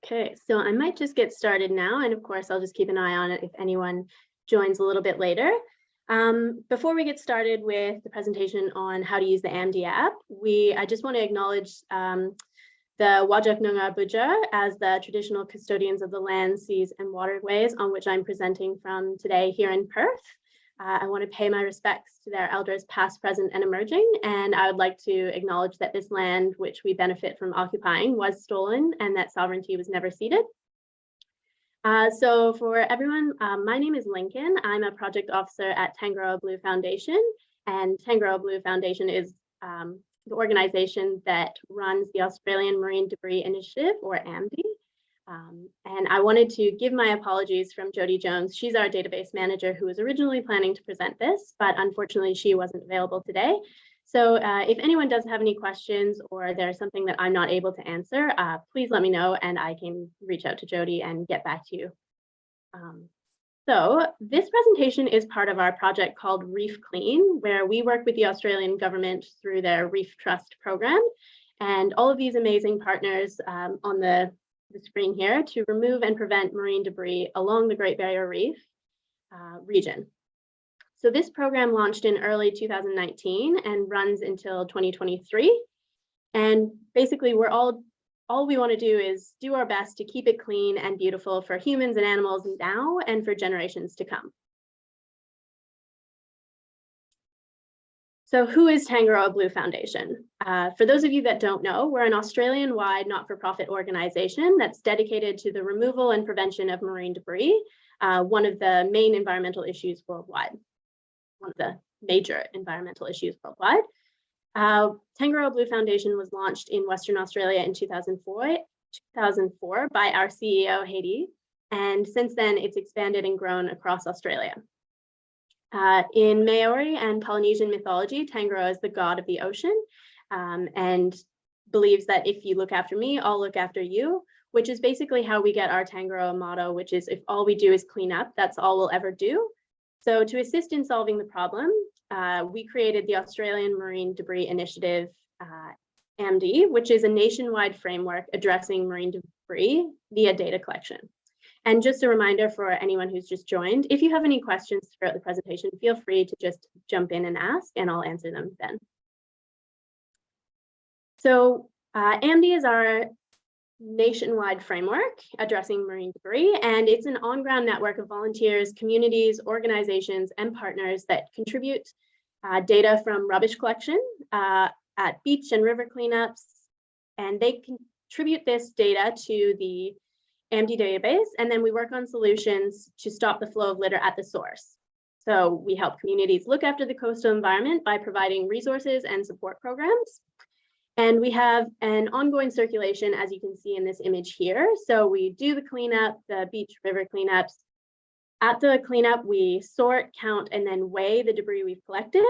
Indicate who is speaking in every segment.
Speaker 1: Okay, so I might just get started now, and of course, I'll just keep an eye on it if anyone joins a little bit later. Before we get started with the presentation on how to use the AMDI app, I just want to acknowledge the Whadjuk Noongar Boodja as the traditional custodians of the land, seas, and waterways on which I'm presenting from today here in Perth. I want to pay my respects to their elders past, present, and emerging, and I would like to acknowledge that this land, which we benefit from occupying, was stolen and that sovereignty was never ceded. So for everyone, my name is Lincoln. I'm a project officer at Tangaroa Blue Foundation, and Tangaroa Blue Foundation is the organization that runs the Australian Marine Debris Initiative, or AMDI. And I wanted to give my apologies from Jody Jones. She's our database manager who was originally planning to present this, but unfortunately she wasn't available today. So if anyone does have any questions or there's something that I'm not able to answer, please let me know and I can reach out to Jody and get back to you. So this presentation is part of our project called Reef Clean, where we work with the Australian government through their Reef Trust program. And all of these amazing partners on the screen here to remove and prevent marine debris along the Great Barrier Reef region. So this program launched in early 2019 and runs until 2023. And basically all we want to do is do our best to keep it clean and beautiful for humans and animals now and for generations to come. So who is Tangaroa Blue Foundation? For those of you that don't know, we're an Australian-wide not-for-profit organization that's dedicated to the removal and prevention of marine debris, one of the main environmental issues worldwide, one of the major environmental issues worldwide. Tangaroa Blue Foundation was launched in Western Australia in 2004 by our CEO, Haiti, and since then it's expanded and grown across Australia. In Maori and Polynesian mythology, Tangaroa is the god of the ocean and believes that if you look after me, I'll look after you, which is basically how we get our Tangaroa motto, which is if all we do is clean up, that's all we'll ever do. So to assist in solving the problem, we created the Australian Marine Debris Initiative, AMDI, which is a nationwide framework addressing marine debris via data collection. And just a reminder for anyone who's just joined, if you have any questions throughout the presentation, feel free to just jump in and ask, and I'll answer them then. So AMDI is our nationwide framework addressing marine debris, and it's an on-ground network of volunteers, communities, organizations, and partners that contribute data from rubbish collection at beach and river cleanups, and they contribute this data to the AMDI database, and then we work on solutions to stop the flow of litter at the source. So we help communities look after the coastal environment by providing resources and support programs. And we have an ongoing circulation, as you can see in this image here. So we do the cleanup, the beach river cleanups. At the cleanup, we sort, count, and then weigh the debris we've collected.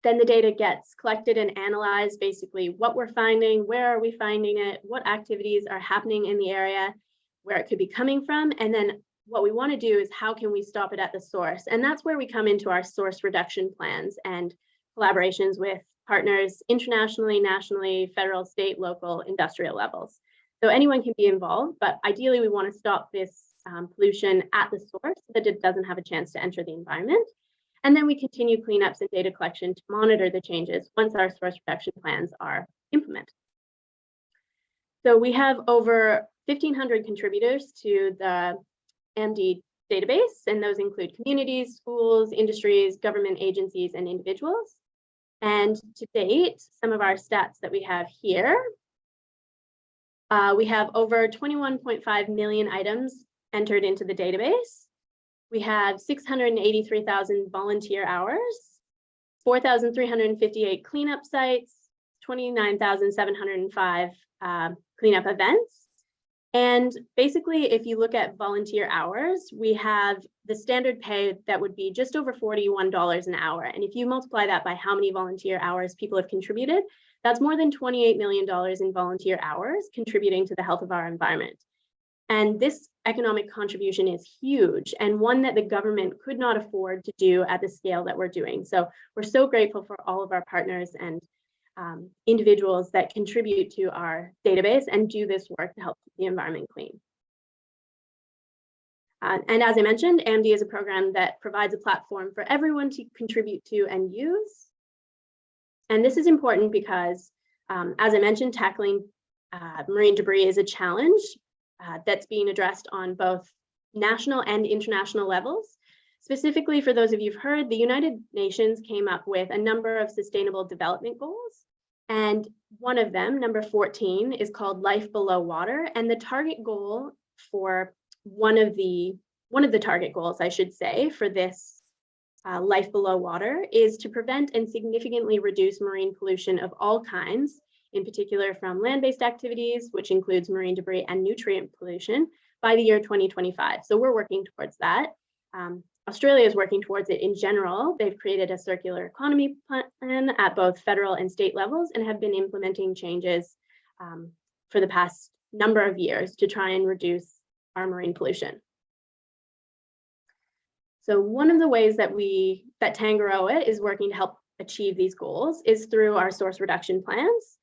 Speaker 1: Then the data gets collected and analyzed, basically what we're finding, where are we finding it, what activities are happening in the area, where it could be coming from, and then what we want to do is how can we stop it at the source? And that's where we come into our source reduction plans and collaborations with partners internationally, nationally, federal, state, local, industrial levels. So anyone can be involved, but ideally we want to stop this pollution at the source so that it doesn't have a chance to enter the environment. And then we continue cleanups and data collection to monitor the changes once our source reduction plans are implemented. So we have over 1,500 contributors to the AMDI database, and those include communities, schools, industries, government agencies, and individuals. And to date, some of our stats that we have here, we have over 21.5 million items entered into the database. We have 683,000 volunteer hours, 4,358 cleanup sites, 29,705 cleanup events. And basically, if you look at volunteer hours, we have the standard pay that would be just over $41 an hour. And if you multiply that by how many volunteer hours people have contributed, that's more than $28 million in volunteer hours contributing to the health of our environment. And this economic contribution is huge and one that the government could not afford to do at the scale that we're doing. So we're so grateful for all of our partners and individuals that contribute to our database and do this work to help keep the environment clean. And as I mentioned, AMDI is a program that provides a platform for everyone to contribute to and use. And this is important because, as I mentioned, tackling marine debris is a challenge that's being addressed on both national and international levels. Specifically, for those of you who've heard, the United Nations came up with a number of sustainable development goals. And one of them, number 14, is called Life Below Water. And the target goal for one of the target goals, I should say, for this Life Below Water is to prevent and significantly reduce marine pollution of all kinds, in particular from land-based activities, which includes marine debris and nutrient pollution, by the year 2025. So we're working towards that. Australia is working towards it in general. They've created a circular economy plan at both federal and state levels and have been implementing changes for the past number of years to try and reduce our marine pollution. So one of the ways that Tangaroa is working to help achieve these goals is through our source reduction plans.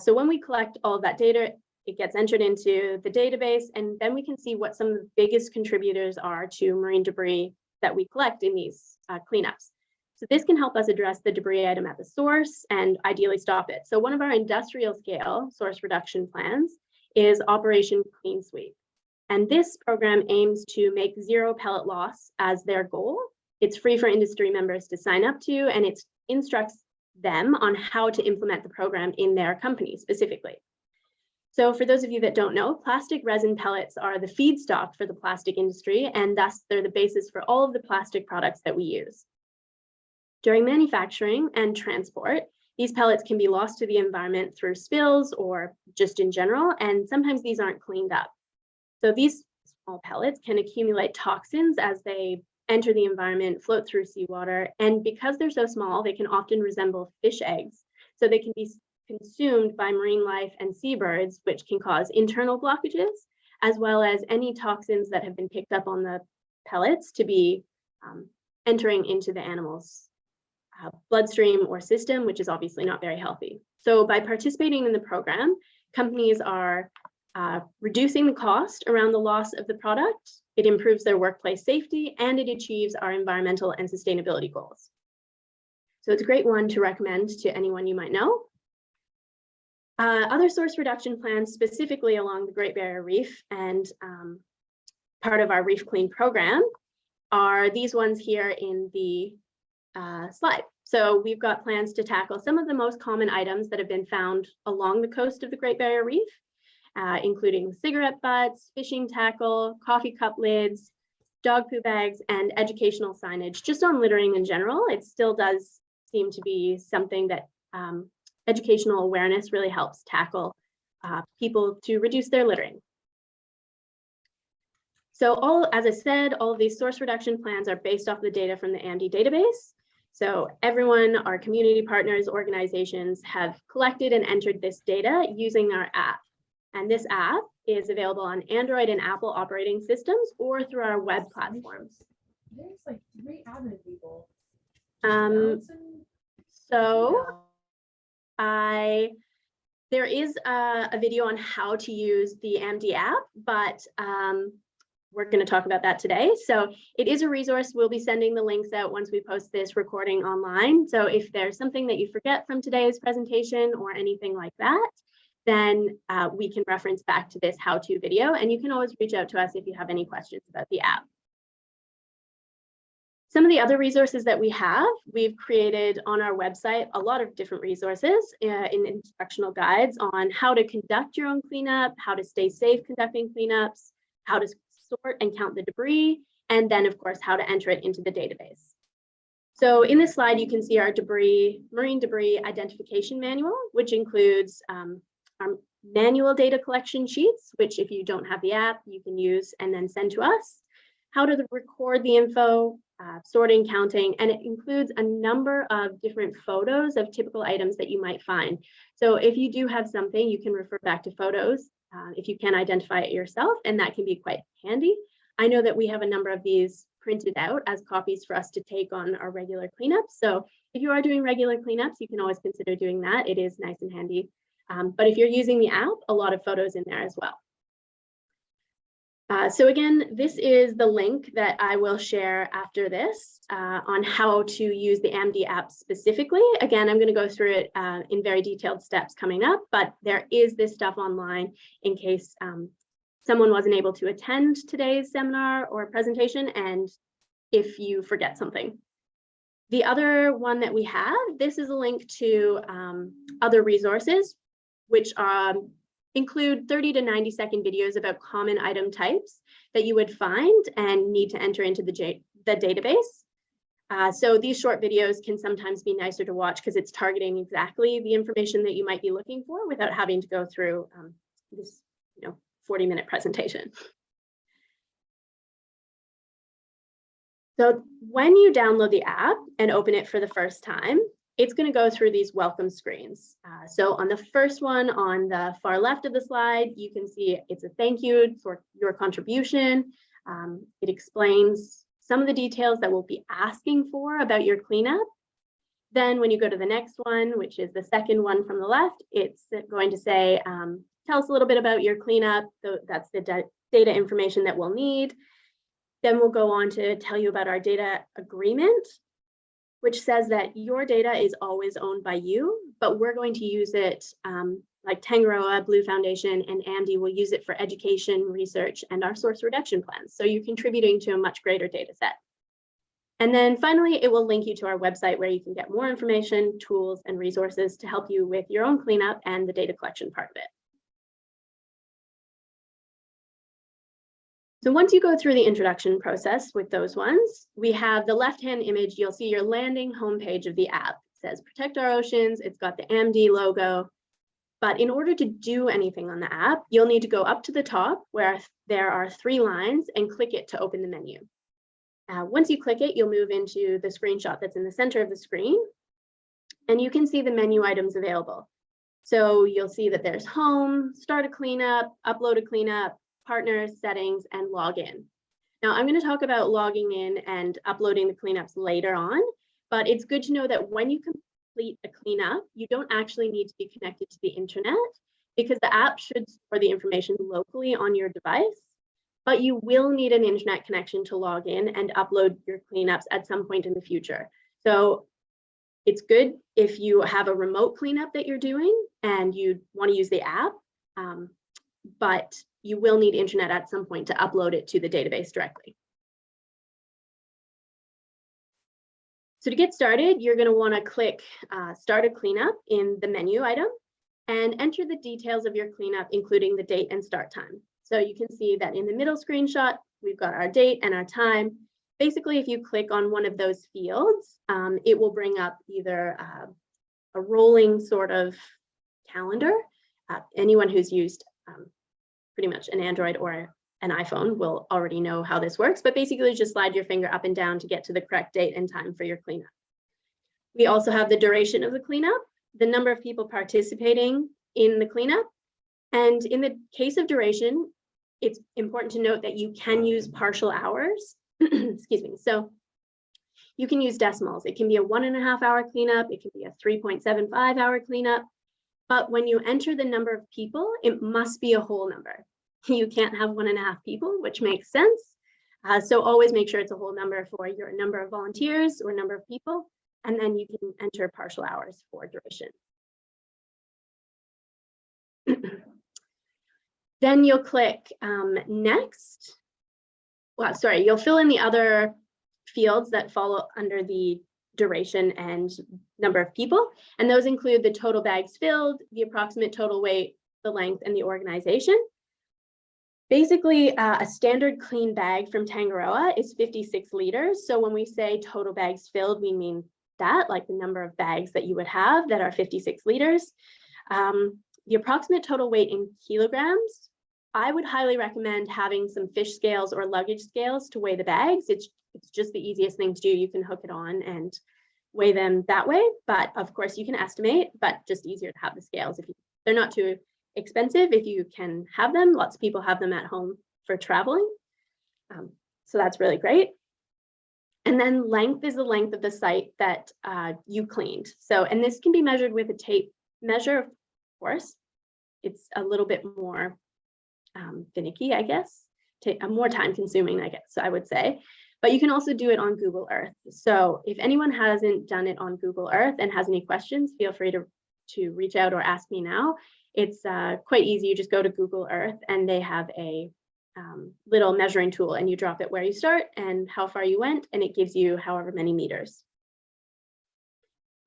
Speaker 1: So when we collect all of that data, it gets entered into the database, and then we can see what some of the biggest contributors are to marine debris that we collect in these cleanups. So this can help us address the debris item at the source and ideally stop it. So one of our industrial scale source reduction plans is Operation Clean Sweep. And this program aims to make zero pellet loss as their goal. It's free for industry members to sign up to, and it instructs them on how to implement the program in their company specifically. So for those of you that don't know, plastic resin pellets are the feedstock for the plastic industry, and thus they're the basis for all of the plastic products that we use. During manufacturing and transport, these pellets can be lost to the environment through spills or just in general, and sometimes these aren't cleaned up. So these small pellets can accumulate toxins as they enter the environment, float through seawater, and because they're so small, they can often resemble fish eggs. So they can be consumed by marine life and seabirds, which can cause internal blockages, as well as any toxins that have been picked up on the pellets to be entering into the animal's bloodstream or system, which is obviously not very healthy. So by participating in the program, companies are reducing the cost around the loss of the product. It improves their workplace safety, and it achieves our environmental and sustainability goals. So it's a great one to recommend to anyone you might know. Other source reduction plans specifically along the Great Barrier Reef and part of our Reef Clean program are these ones here in the slide. So we've got plans to tackle some of the most common items that have been found along the coast of the Great Barrier Reef, including cigarette butts, fishing tackle, coffee cup lids, dog poo bags, and educational signage. Just on littering in general, it still does seem to be something that educational awareness really helps tackle people to reduce their littering. So as I said, all of these source reduction plans are based off the data from the AMDI database. So everyone, our community partners, organizations have collected and entered this data using our app. And this app is available on Android and Apple operating systems or through our web platforms.
Speaker 2: There's like 3 admin people.
Speaker 1: There is a video on how to use the AMDI app, but we're going to talk about that today. So it is a resource. We'll be sending the links out once we post this recording online. So if there's something that you forget from today's presentation or anything like that, then we can reference back to this how-to video, and you can always reach out to us if you have any questions about the app. Some of the other resources that we've created on our website a lot of different resources in instructional guides on how to conduct your own cleanup, how to stay safe conducting cleanups, how to sort and count the debris, and then of course how to enter it into the database. So in this slide, you can see our marine debris identification manual, which includes our manual data collection sheets, which if you don't have the app, you can use and then send to us, how to record the info, sorting, counting, and it includes a number of different photos of typical items that you might find. So if you do have something, you can refer back to photos if you can identify it yourself, and that can be quite handy. I know that we have a number of these printed out as copies for us to take on our regular cleanups. So if you are doing regular cleanups, you can always consider doing that. It is nice and handy. But if you're using the app, a lot of photos in there as well. So again, this is the link that I will share after this on how to use the AMDI app specifically. Again, I'm going to go through it in very detailed steps coming up, but there is this stuff online in case someone wasn't able to attend today's seminar or presentation, and if you forget something. The other one that we have, this is a link to other resources, which include 30 to 90-second videos about common item types that you would find and need to enter into the database. So these short videos can sometimes be nicer to watch because it's targeting exactly the information that you might be looking for without having to go through this 40-minute presentation. So when you download the app and open it for the first time, it's going to go through these welcome screens. So on the first one on the far left of the slide, you can see it's a thank you for your contribution. It explains some of the details that we'll be asking for about your cleanup. Then when you go to the next one, which is the second one from the left, it's going to say, tell us a little bit about your cleanup. So that's the data information that we'll need. Then we'll go on to tell you about our data agreement, which says that your data is always owned by you, but we're going to use it like Tangaroa Blue Foundation and AMDI will use it for education, research, and our source reduction plans. So you're contributing to a much greater data set. And then finally, it will link you to our website where you can get more information, tools, and resources to help you with your own cleanup and the data collection part of it. So once you go through the introduction process with those ones, we have the left-hand image. You'll see your landing homepage of the app. It says protect our oceans. It's got the AMDI logo. But in order to do anything on the app, you'll need to go up to the top where there are 3 lines and click it to open the menu. Once you click it, you'll move into the screenshot that's in the center of the screen, and you can see the menu items available. So you'll see that there's home, start a cleanup, upload a cleanup, partners, settings, and login. Now I'm going to talk about logging in and uploading the cleanups later on, but it's good to know that when you complete a cleanup, you don't actually need to be connected to the internet because the app should store the information locally on your device, but you will need an internet connection to log in and upload your cleanups at some point in the future. So it's good if you have a remote cleanup that you're doing and you want to use the app, but you will need internet at some point to upload it to the database directly. So to get started, you're going to want to click Start a Cleanup in the menu item and enter the details of your cleanup, including the date and start time. So you can see that in the middle screenshot, we've got our date and our time. Basically, if you click on one of those fields, it will bring up either a rolling sort of calendar. Anyone who's used pretty much an Android or an iPhone will already know how this works, but basically just slide your finger up and down to get to the correct date and time for your cleanup. We also have the duration of the cleanup, the number of people participating in the cleanup, and in the case of duration, it's important to note that you can use partial hours. Excuse me. So you can use decimals. It can be a 1.5 hour cleanup. It can be a 3.75 hour cleanup. But when you enter the number of people, it must be a whole number. You can't have 1.5 people, which makes sense. So always make sure it's a whole number for your number of volunteers or number of people, and then you can enter partial hours for duration. Then you'll click next. Well, sorry, you'll fill in the other fields that follow under the duration and number of people. And those include the total bags filled, the approximate total weight, the length, and the organization. Basically, a standard clean bag from Tangaroa is 56 liters. So when we say total bags filled, we mean that, like the number of bags that you would have that are 56 liters. The approximate total weight in kilograms, I would highly recommend having some fish scales or luggage scales to weigh the bags. It's just the easiest thing to do. You can hook it on and weigh them that way. But of course you can estimate, but just easier to have the scales. They're not too expensive if you can have them. Lots of people have them at home for traveling. So that's really great. And then length is the length of the site that you cleaned. So, and this can be measured with a tape measure, of course. It's a little bit more finicky, I guess, more time consuming, I guess I would say. But you can also do it on Google Earth. So if anyone hasn't done it on Google Earth and has any questions, feel free to reach out or ask me now. It's quite easy. You just go to Google Earth and they have a little measuring tool, and you drop it where you start and how far you went, and it gives you however many meters.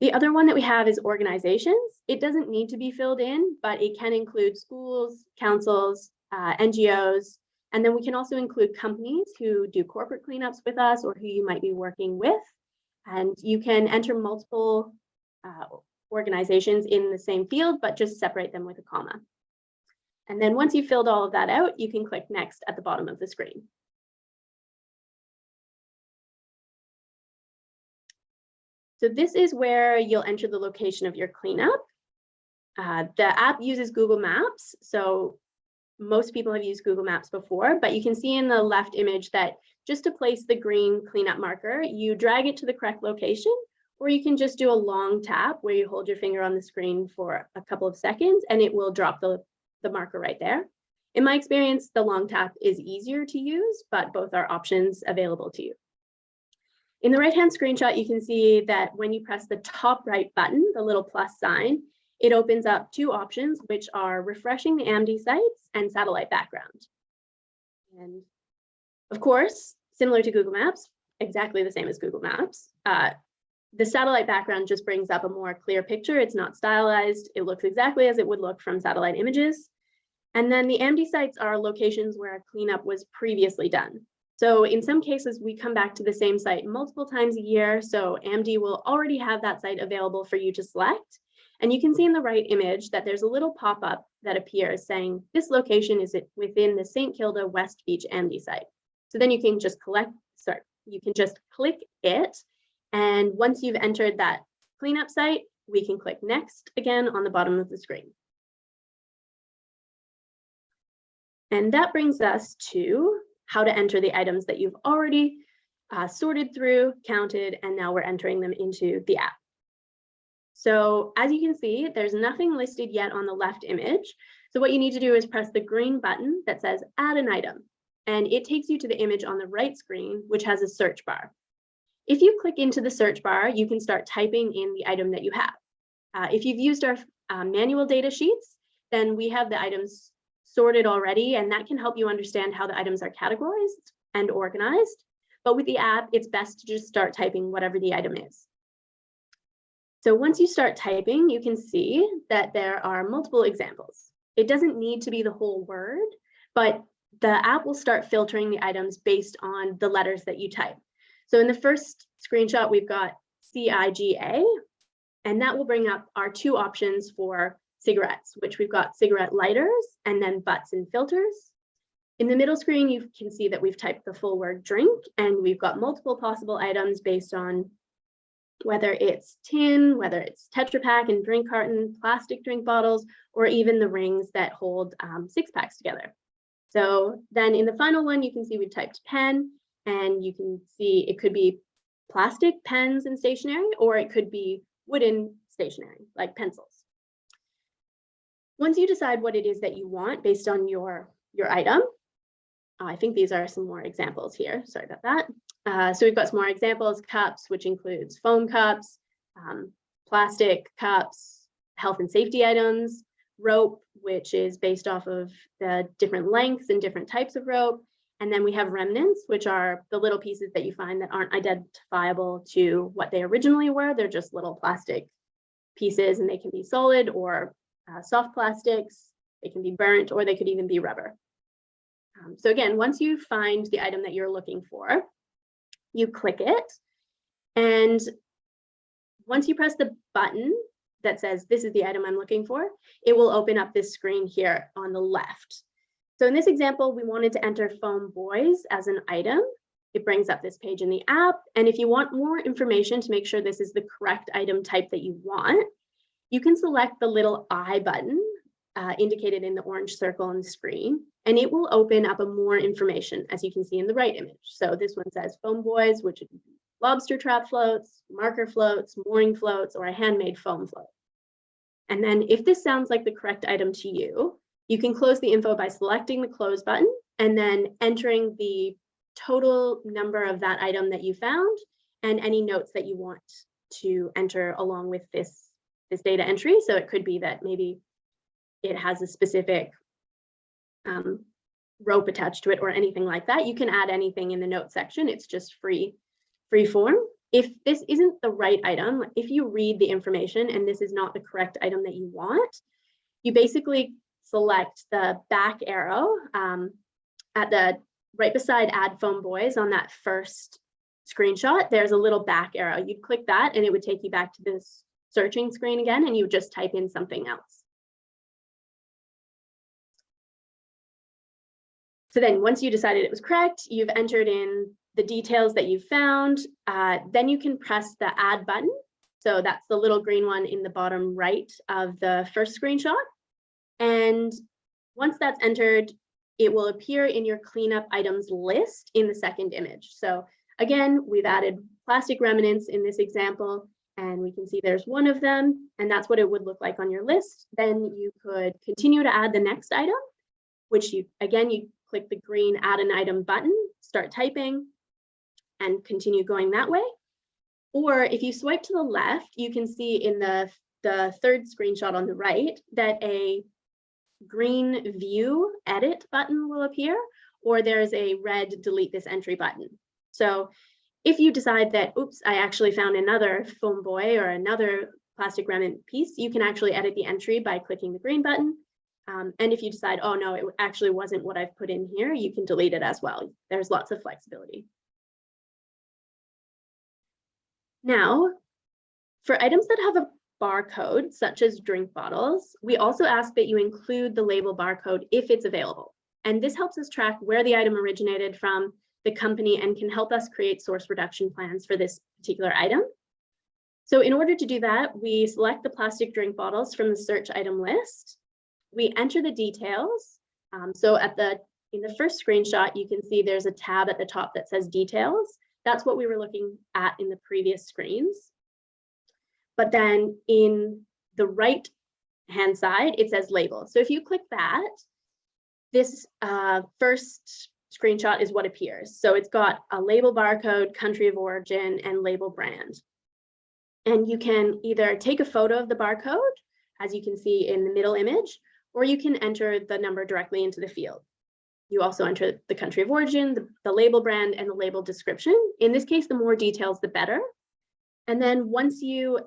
Speaker 1: The other one that we have is organizations. It doesn't need to be filled in, but it can include schools, councils, NGOs, and then we can also include companies who do corporate cleanups with us or who you might be working with. And you can enter multiple organizations in the same field, but just separate them with a comma. And then once you've filled all of that out, you can click next at the bottom of the screen. So this is where you'll enter the location of your cleanup. The app uses Google Maps. So most people have used Google Maps before, but you can see in the left image that just to place the green cleanup marker, you drag it to the correct location, or you can just do a long tap where you hold your finger on the screen for a couple of seconds and it will drop the marker right there. In my experience, the long tap is easier to use, but both are options available to you. In the right-hand screenshot, you can see that when you press the top right button, the little plus sign, it opens up two options, which are refreshing the AMDI sites and satellite background. And of course, similar to Google Maps, exactly the same as Google Maps, the satellite background just brings up a more clear picture. It's not stylized. It looks exactly as it would look from satellite images. And then the AMDI sites are locations where a cleanup was previously done. So in some cases, we come back to the same site multiple times a year. So AMDI will already have that site available for you to select. And you can see in the right image that there's a little pop-up that appears saying this location is within the St. Kilda West Beach AMDI site. So then you can just click it. And once you've entered that cleanup site, we can click next again on the bottom of the screen. And that brings us to how to enter the items that you've already sorted through, counted, and now we're entering them into the app. So as you can see, there's nothing listed yet on the left image. So what you need to do is press the green button that says add an item, and it takes you to the image on the right screen, which has a search bar. If you click into the search bar, you can start typing in the item that you have. If you've used our manual data sheets, then we have the items sorted already, and that can help you understand how the items are categorized and organized. But with the app, it's best to just start typing whatever the item is. So once you start typing, you can see that there are multiple examples. It doesn't need to be the whole word, but the app will start filtering the items based on the letters that you type. So in the first screenshot, we've got CIGA, and that will bring up our two options for cigarettes, which we've got cigarette lighters and then butts and filters. In the middle screen, you can see that we've typed the full word drink, and we've got multiple possible items based on whether it's tin, whether it's Tetra Pak and drink carton, plastic drink bottles, or even the rings that hold 6-packs together. So then in the final one, you can see we've typed pen, and you can see it could be plastic pens and stationery, or it could be wooden stationery like pencils. Once you decide what it is that you want based on your item, I think these are some more examples here. Sorry about that. So we've got some more examples: cups, which includes foam cups, plastic cups, health and safety items, rope, which is based off of the different lengths and different types of rope. And then we have remnants, which are the little pieces that you find that aren't identifiable to what they originally were. They're just little plastic pieces, and they can be solid or soft plastics. They can be burnt, or they could even be rubber. So again, once you find the item that you're looking for, you click it. And once you press the button that says, this is the item I'm looking for, it will open up this screen here on the left. So in this example, we wanted to enter foam buoys as an item. It brings up this page in the app. And if you want more information to make sure this is the correct item type that you want, you can select the little I button indicated in the orange circle on the screen, and it will open up a more information, as you can see in the right image. So this one says foam buoys, which would be lobster trap floats, marker floats, mooring floats, or a handmade foam float. And then if this sounds like the correct item to you, you can close the info by selecting the close button and then entering the total number of that item that you found and any notes that you want to enter along with this data entry. So it could be that maybe it has a specific rope attached to it or anything like that. You can add anything in the notes section. It's just free form. If this isn't the right item, if you read the information and this is not the correct item that you want, you basically select the back arrow at the right beside add foam buoys on that first screenshot. There's a little back arrow. You'd click that and it would take you back to this searching screen again, and you would just type in something else. So then once you decided it was correct, you've entered in the details that you found, then you can press the add button. So that's the little green one in the bottom right of the first screenshot. And once that's entered, it will appear in your cleanup items list in the second image. So again, we've added plastic remnants in this example, and we can see there's one of them, and that's what it would look like on your list. Then you could continue to add the next item, which you click the green add an item button, start typing, and continue going that way. Or if you swipe to the left, you can see in the third screenshot on the right that a green view edit button will appear, or there's a red delete this entry button. So if you decide that, oops, I actually found another foam buoy or another plastic remnant piece, you can actually edit the entry by clicking the green button. And if you decide, oh no, it actually wasn't what I've put in here, you can delete it as well. There's lots of flexibility. Now, for items that have a barcode, such as drink bottles, we also ask that you include the label barcode if it's available. And this helps us track where the item originated from, the company, and can help us create source reduction plans for this particular item. So in order to do that, we select the plastic drink bottles from the search item list. We enter the details. So in the first screenshot, you can see there's a tab at the top that says details. That's what we were looking at in the previous screens. But then in the right hand side, it says label. So if you click that, this first screenshot is what appears. So it's got a label barcode, country of origin, and label brand. And you can either take a photo of the barcode, as you can see in the middle image, or you can enter the number directly into the field. You also enter the country of origin, the label brand, and the label description. In this case, the more details, the better. And then once you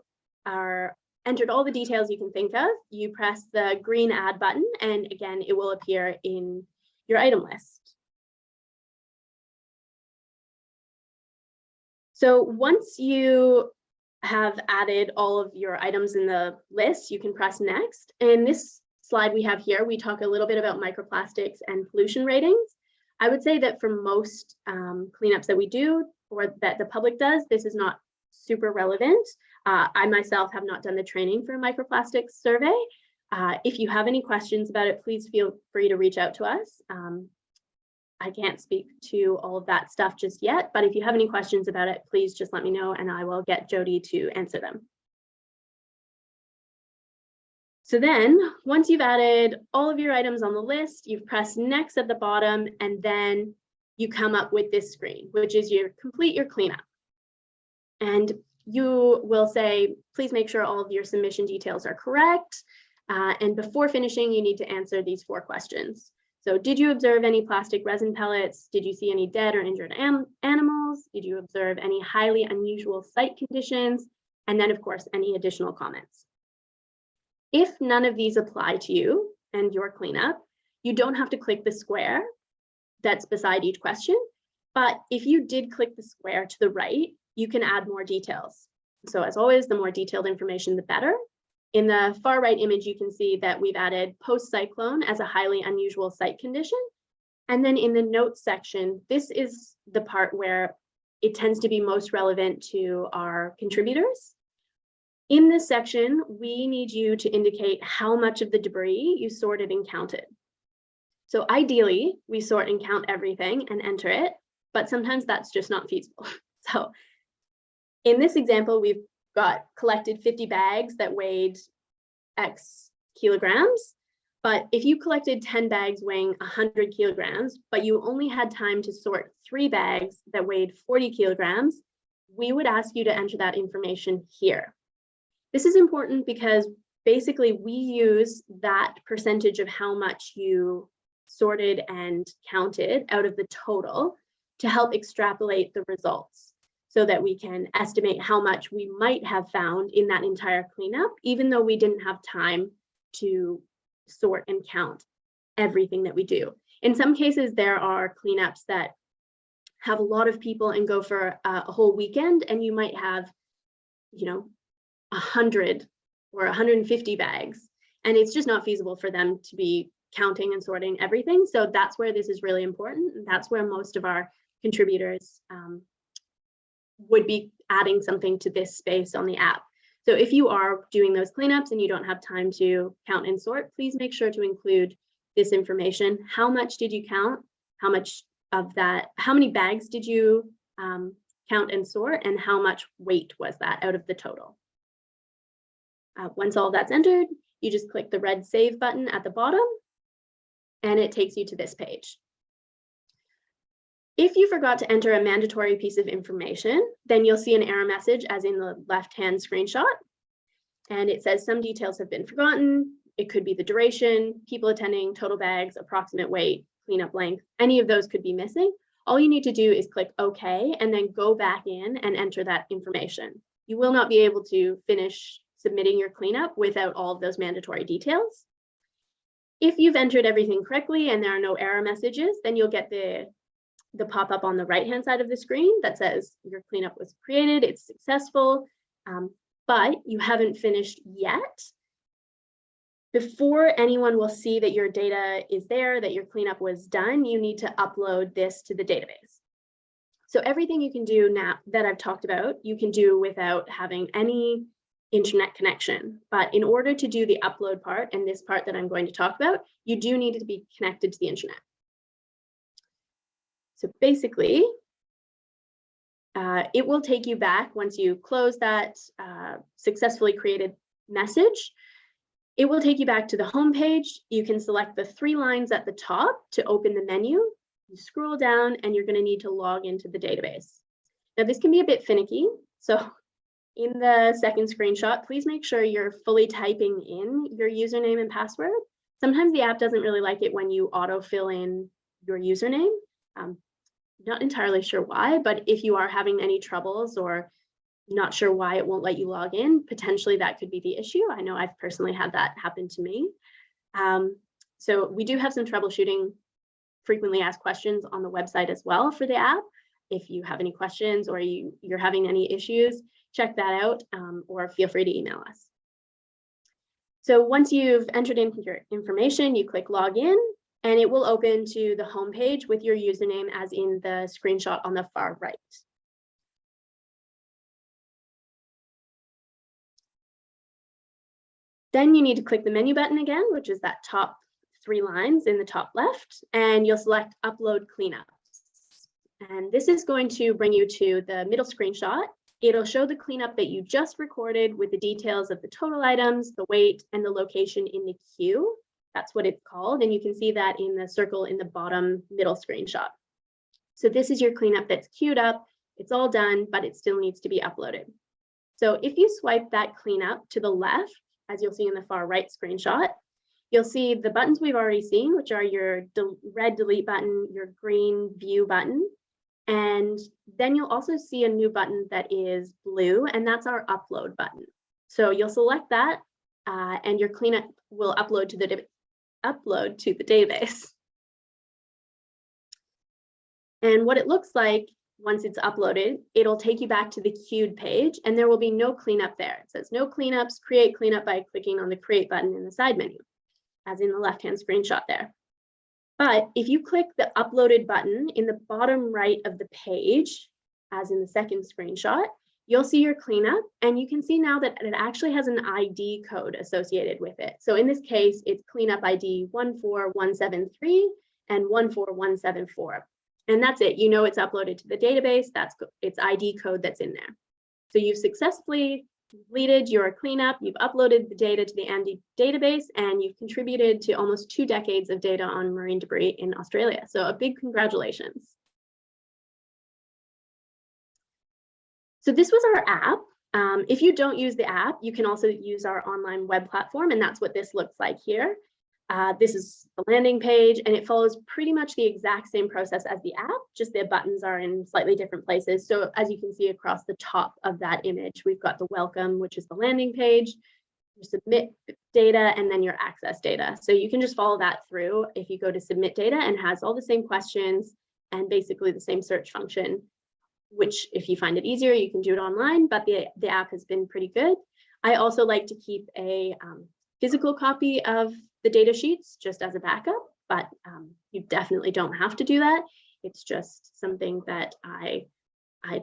Speaker 1: are entered all the details you can think of, you press the green add button, and again, it will appear in your item list. So once you have added all of your items in the list, you can press next. In this slide we have here, we talk a little bit about microplastics and pollution ratings. I would say that for most cleanups that we do or that the public does, this is not super relevant. I myself have not done the training for a microplastics survey. If you have any questions about it, please feel free to reach out to us. I can't speak to all of that stuff just yet, but if you have any questions about it, please just let me know and I will get Jody to answer them. So then once you've added all of your items on the list, you've pressed next at the bottom, and then you come up with this screen, which is complete your cleanup. And you will say, please make sure all of your submission details are correct. And before finishing, you need to answer these 4 questions. So did you observe any plastic resin pellets? Did you see any dead or injured animals? Did you observe any highly unusual site conditions? And then of course, any additional comments. If none of these apply to you and your cleanup, you don't have to click the square that's beside each question. But if you did click the square to the right, you can add more details. So as always, the more detailed information, the better. In the far right image, you can see that we've added post-cyclone as a highly unusual site condition. And then in the notes section, this is the part where it tends to be most relevant to our contributors. In this section, we need you to indicate how much of the debris you sorted and counted. So ideally, we sort and count everything and enter it, but sometimes that's just not feasible. So in this example, we've got collected 50 bags that weighed X kilograms. But if you collected 10 bags weighing 100 kilograms, but you only had time to sort 3 bags that weighed 40 kilograms, we would ask you to enter that information here. This is important because basically we use that percentage of how much you sorted and counted out of the total to help extrapolate the results so that we can estimate how much we might have found in that entire cleanup, even though we didn't have time to sort and count everything that we do. In some cases, there are cleanups that have a lot of people and go for a whole weekend, and you might have, 100 or 150 bags, and it's just not feasible for them to be counting and sorting everything. So that's where this is really important. And that's where most of our contributors would be adding something to this space on the app. So if you are doing those cleanups and you don't have time to count and sort, please make sure to include this information. How much did you count? How much of that, how many bags did you count and sort? And how much weight was that out of the total? Once all that's entered, you just click the red save button at the bottom and it takes you to this page. If you forgot to enter a mandatory piece of information, then you'll see an error message as in the left-hand screenshot. And it says some details have been forgotten. It could be the duration, people attending, total bags, approximate weight, cleanup length. Any of those could be missing. All you need to do is click OK and then go back in and enter that information. You will not be able to finish submitting your cleanup without all of those mandatory details. If you've entered everything correctly and there are no error messages, then you'll get the pop-up on the right-hand side of the screen that says your cleanup was created, it's successful, but you haven't finished yet. Before anyone will see that your data is there, that your cleanup was done, you need to upload this to the database. So everything you can do now that I've talked about, you can do without having any internet connection. But in order to do the upload part and this part that I'm going to talk about, you do need to be connected to the internet. So basically, it will take you back once you close that successfully created message. It will take you back to the home page. You can select the 3 lines at the top to open the menu. You scroll down and you're going to need to log into the database. Now this can be a bit finicky. So in the second screenshot, please make sure you're fully typing in your username and password. Sometimes the app doesn't really like it when you auto-fill in your username. Not entirely sure why, but if you are having any troubles or not sure why it won't let you log in, potentially that could be the issue. I know I've personally had that happen to me. So we do have some troubleshooting, frequently asked questions on the website as well for the app. If you have any questions or you're having any issues, check that out or feel free to email us. So once you've entered in your information, you click login and it will open to the home page with your username as in the screenshot on the far right. Then you need to click the menu button again, which is that top 3 lines in the top left, and you'll select Upload Cleanups. And this is going to bring you to the middle screenshot. It'll show the cleanup that you just recorded with the details of the total items, the weight, and the location in the queue. That's what it's called, and you can see that in the circle in the bottom middle screenshot. So this is your cleanup that's queued up. It's all done, but it still needs to be uploaded. So if you swipe that cleanup to the left, as you'll see in the far right screenshot, you'll see the buttons we've already seen, which are your red delete button, your green view button, and then you'll also see a new button that is blue, and that's our upload button. So you'll select that, and your cleanup will upload to the database. And what it looks like once it's uploaded, it'll take you back to the queued page and there will be no cleanup there. It says no cleanups, create cleanup by clicking on the create button in the side menu, as in the left-hand screenshot there. But if you click the uploaded button in the bottom right of the page, as in the second screenshot, you'll see your cleanup, and you can see now that it actually has an ID code associated with it. So in this case, it's cleanup ID 14173 and 14174. And that's it. You know it's uploaded to the database. That's its ID code that's in there. So you've successfully completed your cleanup, you've uploaded the data to the AMDI database, and you've contributed to almost 2 decades of data on marine debris in Australia. So a big congratulations. So this was our app. If you don't use the app, you can also use our online web platform, and that's what this looks like here. This is the landing page, and it follows pretty much the exact same process as the app, just their buttons are in slightly different places. So as you can see across the top of that image, we've got the welcome, which is the landing page, your submit data, and then your access data. So you can just follow that through if you go to submit data, and has all the same questions and basically the same search function, which if you find it easier, you can do it online, but the app has been pretty good. I also like to keep a physical copy of the data sheets just as a backup, but you definitely don't have to do that. It's just something that I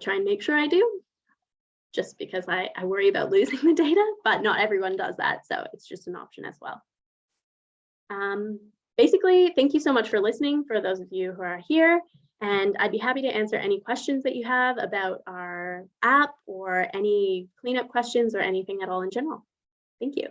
Speaker 1: try and make sure I do, just because I worry about losing the data, but not everyone does that. So it's just an option as well. Basically, thank you so much for listening for those of you who are here. And I'd be happy to answer any questions that you have about our app or any cleanup questions or anything at all in general. Thank you.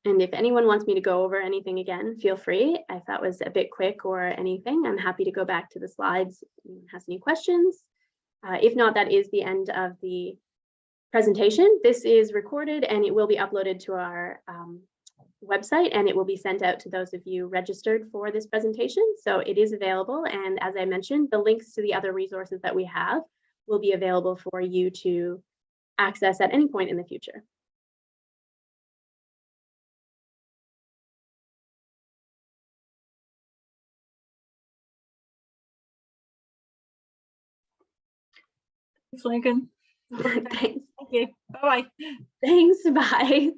Speaker 1: And if anyone wants me to go over anything again, feel free. If that was a bit quick or anything, I'm happy to go back to the slides if anyone has any questions. If not, that is the end of the presentation. This is recorded and it will be uploaded to our website, and it will be sent out to those of you registered for this presentation. So it is available. And as I mentioned, the links to the other resources that we have will be available for you to access at any point in the future.
Speaker 3: Thanks, Lincoln.
Speaker 1: Thanks.
Speaker 3: Thank you. Bye-bye.
Speaker 1: Thanks. Bye.